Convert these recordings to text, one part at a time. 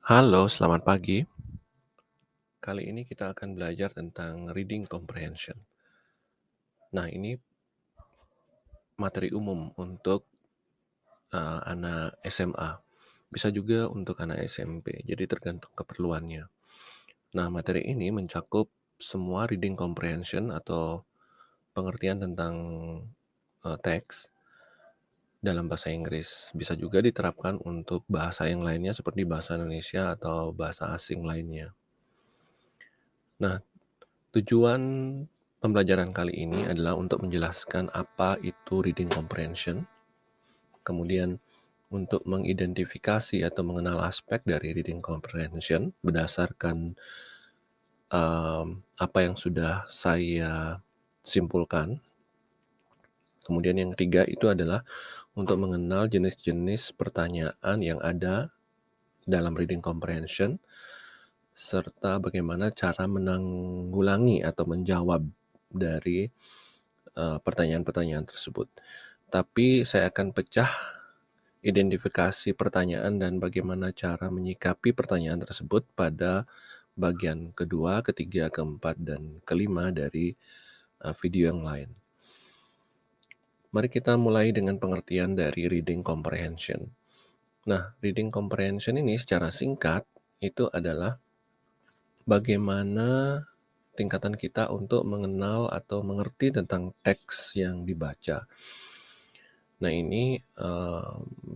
Halo, selamat pagi. Kali ini kita akan belajar tentang reading comprehension. Nah, ini materi umum untuk anak SMA. Bisa juga untuk anak SMP, jadi tergantung keperluannya. Nah, materi ini mencakup semua reading comprehension atau pengertian tentang teks dalam bahasa Inggris. Bisa juga diterapkan untuk bahasa yang lainnya seperti bahasa Indonesia atau bahasa asing lainnya. Nah, tujuan pembelajaran kali ini adalah untuk menjelaskan apa itu reading comprehension, kemudian untuk mengidentifikasi atau mengenal aspek dari reading comprehension berdasarkan apa yang sudah saya simpulkan. Kemudian yang ketiga itu adalah untuk mengenal jenis-jenis pertanyaan yang ada dalam reading comprehension, serta bagaimana cara menanggulangi atau menjawab dari pertanyaan-pertanyaan tersebut. Tapi saya akan pecah identifikasi pertanyaan dan bagaimana cara menyikapi pertanyaan tersebut pada bagian kedua, ketiga, keempat, dan kelima dari video yang lain. Mari kita mulai dengan pengertian dari reading comprehension. Nah, reading comprehension ini secara singkat itu adalah bagaimana tingkatan kita untuk mengenal atau mengerti tentang teks yang dibaca. Nah, ini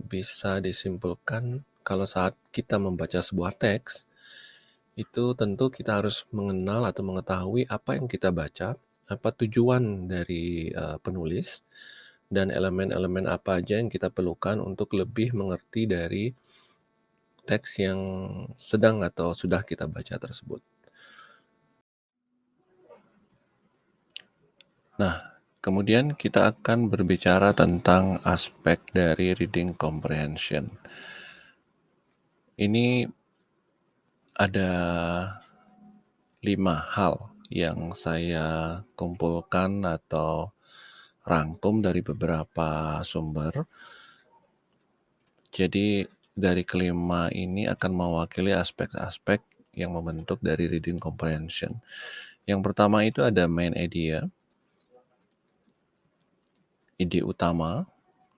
bisa disimpulkan kalau saat kita membaca sebuah teks, itu tentu kita harus mengenal atau mengetahui apa yang kita baca, apa tujuan dari penulis, dan elemen-elemen apa aja yang kita perlukan untuk lebih mengerti dari teks yang sedang atau sudah kita baca tersebut. Nah, kemudian kita akan berbicara tentang aspek dari reading comprehension. Ini ada 5 hal yang saya kumpulkan atau rangkum dari beberapa sumber. Jadi dari kelima ini akan mewakili aspek-aspek yang membentuk dari reading comprehension. Yang pertama itu ada main idea, ide utama.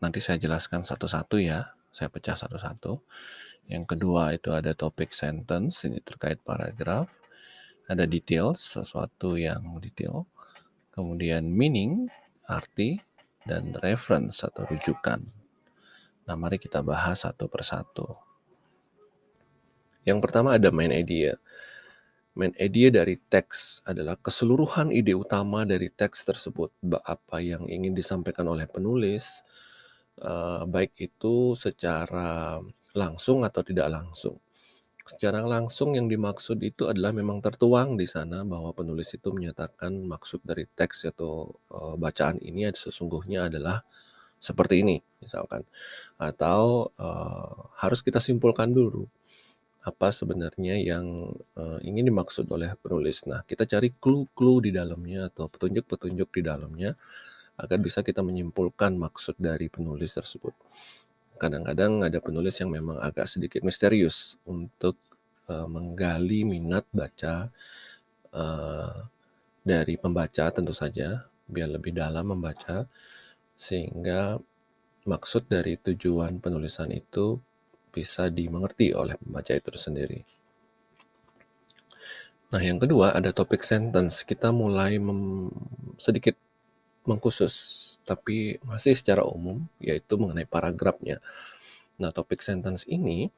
Nanti saya jelaskan satu-satu ya, saya pecah satu-satu. Yang kedua itu ada topic sentence, ini terkait paragraf. Ada details, sesuatu yang detail. Kemudian meaning, arti, dan reference atau rujukan. Nah, mari kita bahas satu persatu. Yang pertama ada main idea. Main idea dari teks adalah keseluruhan ide utama dari teks tersebut, apa yang ingin disampaikan oleh penulis, baik itu secara langsung atau tidak langsung. Secara langsung yang dimaksud itu adalah memang tertuang di sana bahwa penulis itu menyatakan maksud dari teks atau bacaan ini sesungguhnya adalah seperti ini misalkan. Atau harus kita simpulkan dulu apa sebenarnya yang ingin dimaksud oleh penulis. Nah, kita cari clue-clue di dalamnya atau petunjuk-petunjuk di dalamnya agar bisa kita menyimpulkan maksud dari penulis tersebut. Kadang-kadang ada penulis yang memang agak sedikit misterius untuk menggali minat baca dari pembaca tentu saja, biar lebih dalam membaca, sehingga maksud dari tujuan penulisan itu bisa dimengerti oleh pembaca itu sendiri. Nah, yang kedua ada topic sentence. Kita mulai sedikit mengkhusus, tapi masih secara umum, yaitu mengenai paragrafnya. Nah, topic sentence ini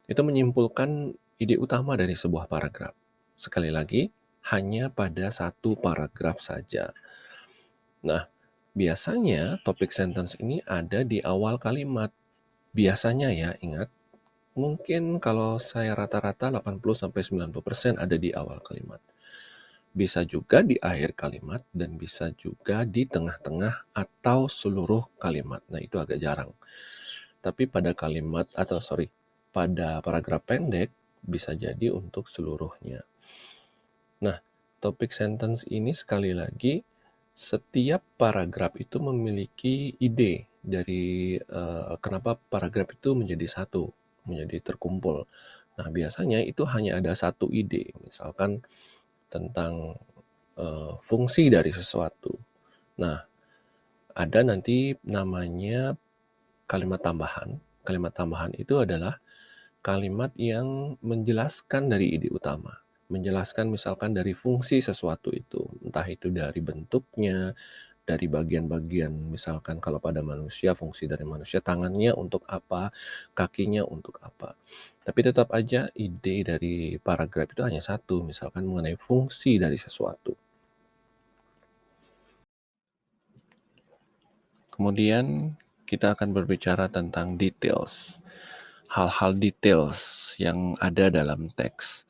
itu menyimpulkan ide utama dari sebuah paragraf. Sekali lagi, hanya pada satu paragraf saja. Nah, biasanya topic sentence ini ada di awal kalimat. Biasanya ya, ingat. Mungkin kalau saya rata-rata 80-90% ada di awal kalimat. Bisa juga di akhir kalimat dan bisa juga di tengah-tengah atau seluruh kalimat. Nah, itu agak jarang. Tapi pada pada paragraf pendek bisa jadi untuk seluruhnya. Nah, topik sentence ini sekali lagi setiap paragraf itu memiliki ide dari kenapa paragraf itu menjadi satu, menjadi terkumpul. Nah, biasanya itu hanya ada satu ide, misalkan tentang, fungsi dari sesuatu. Nah, ada nanti namanya kalimat tambahan. Kalimat tambahan itu adalah kalimat yang menjelaskan dari ide utama, menjelaskan misalkan dari fungsi sesuatu itu, entah itu dari bentuknya, dari bagian-bagian, misalkan kalau pada manusia, fungsi dari manusia, tangannya untuk apa, kakinya untuk apa. Tapi tetap aja ide dari paragraf itu hanya satu, misalkan mengenai fungsi dari sesuatu. Kemudian kita akan berbicara tentang details, hal-hal details yang ada dalam teks.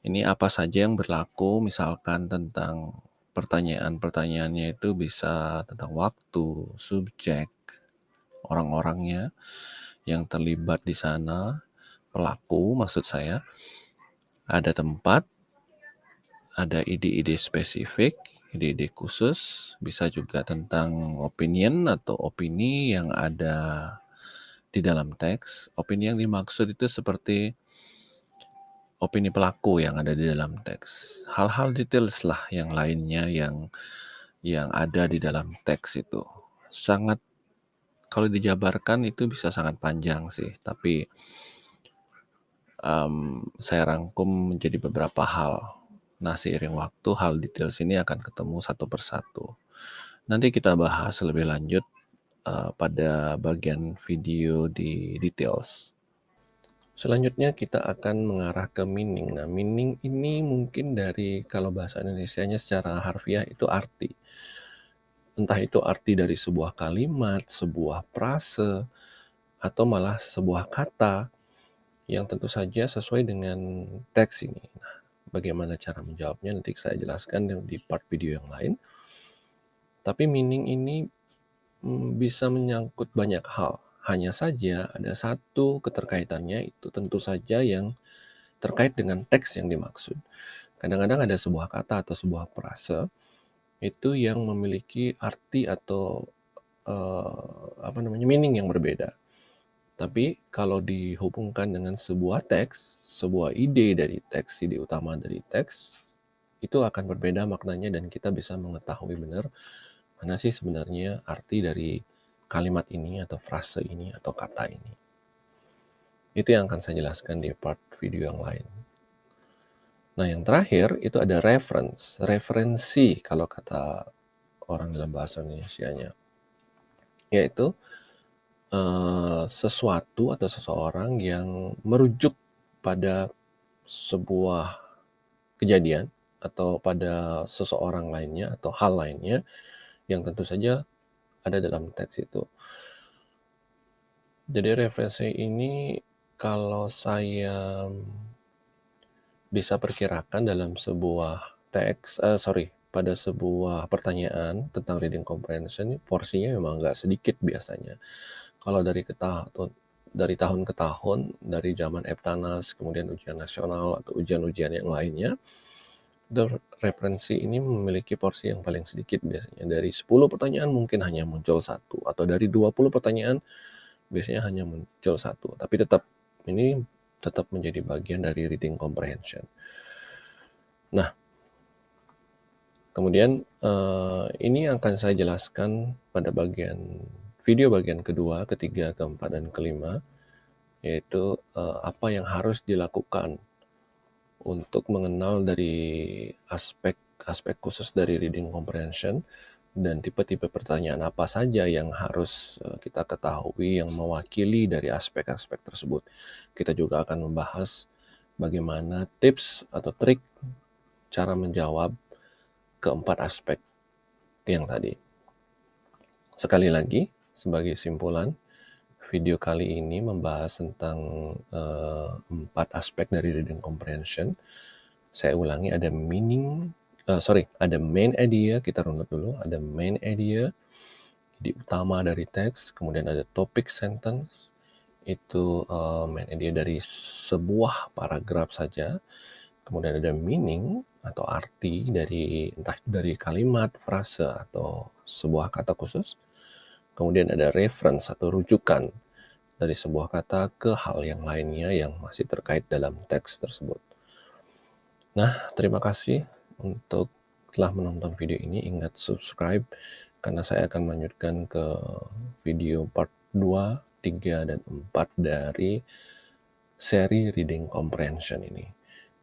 Ini apa saja yang berlaku, misalkan tentang pertanyaan-pertanyaannya itu bisa tentang waktu, subjek, orang-orangnya yang terlibat di sana, pelaku maksud saya, ada tempat, ada ide-ide spesifik, ide-ide khusus, bisa juga tentang opinion atau opini yang ada di dalam teks. Opini yang dimaksud itu seperti opini pelaku yang ada di dalam teks. Hal-hal details lah yang lainnya yang ada di dalam teks itu. Sangat kalau dijabarkan itu bisa sangat panjang sih, tapi saya rangkum menjadi beberapa hal. Nah, seiring waktu hal details ini akan ketemu satu persatu. Nanti kita bahas lebih lanjut pada bagian video di details. Selanjutnya kita akan mengarah ke meaning. Nah, meaning ini mungkin dari kalau bahasa Indonesianya secara harfiah itu arti. Entah itu arti dari sebuah kalimat, sebuah frase, atau malah sebuah kata yang tentu saja sesuai dengan teks ini. Nah, bagaimana cara menjawabnya nanti saya jelaskan di part video yang lain. Tapi meaning ini bisa menyangkut banyak hal. Hanya saja ada satu keterkaitannya itu tentu saja yang terkait dengan teks yang dimaksud. Kadang-kadang ada sebuah kata atau sebuah frase itu yang memiliki arti atau meaning yang berbeda. Tapi kalau dihubungkan dengan sebuah teks, sebuah ide dari teks, ide utama dari teks, itu akan berbeda maknanya dan kita bisa mengetahui benar mana sih sebenarnya arti dari kalimat ini atau frase ini atau kata ini. Itu yang akan saya jelaskan di part video yang lain. Nah, yang terakhir itu ada reference, referensi kalau kata orang dalam bahasa Indonesianya, yaitu sesuatu atau seseorang yang merujuk pada sebuah kejadian atau pada seseorang lainnya atau hal lainnya yang tentu saja ada dalam teks itu. Jadi referensi ini kalau saya bisa perkirakan dalam sebuah teks, pada sebuah pertanyaan tentang reading comprehension, porsinya memang nggak sedikit biasanya. Kalau dari tahun ke tahun, dari zaman Eptanas, kemudian ujian nasional atau ujian-ujian yang lainnya, referensi ini memiliki porsi yang paling sedikit biasanya. Dari 10 pertanyaan mungkin hanya muncul satu, atau dari 20 pertanyaan biasanya hanya muncul satu. Tapi ini tetap menjadi bagian dari reading comprehension. Nah, kemudian ini akan saya jelaskan pada video bagian kedua, ketiga, keempat, dan kelima, yaitu apa yang harus dilakukan untuk mengenal dari aspek khusus dari reading comprehension dan tipe-tipe pertanyaan apa saja yang harus kita ketahui yang mewakili dari aspek-aspek tersebut. Kita juga akan membahas bagaimana tips atau trik cara menjawab keempat aspek yang tadi. Sekali lagi, sebagai simpulan, video kali ini membahas tentang 4 aspek dari reading comprehension. Saya ulangi, ada ada main idea, kita runut dulu. Ada main idea, ide utama dari teks, kemudian ada topic sentence, itu main idea dari sebuah paragraf saja. Kemudian ada meaning atau arti entah dari kalimat, frase, atau sebuah kata khusus. Kemudian ada reference atau rujukan, dari sebuah kata ke hal yang lainnya yang masih terkait dalam teks tersebut. Nah, terima kasih untuk telah menonton video ini. Ingat subscribe karena saya akan melanjutkan ke video part 2, 3, dan 4 dari seri reading comprehension ini.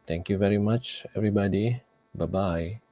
Thank you very much everybody. Bye-bye.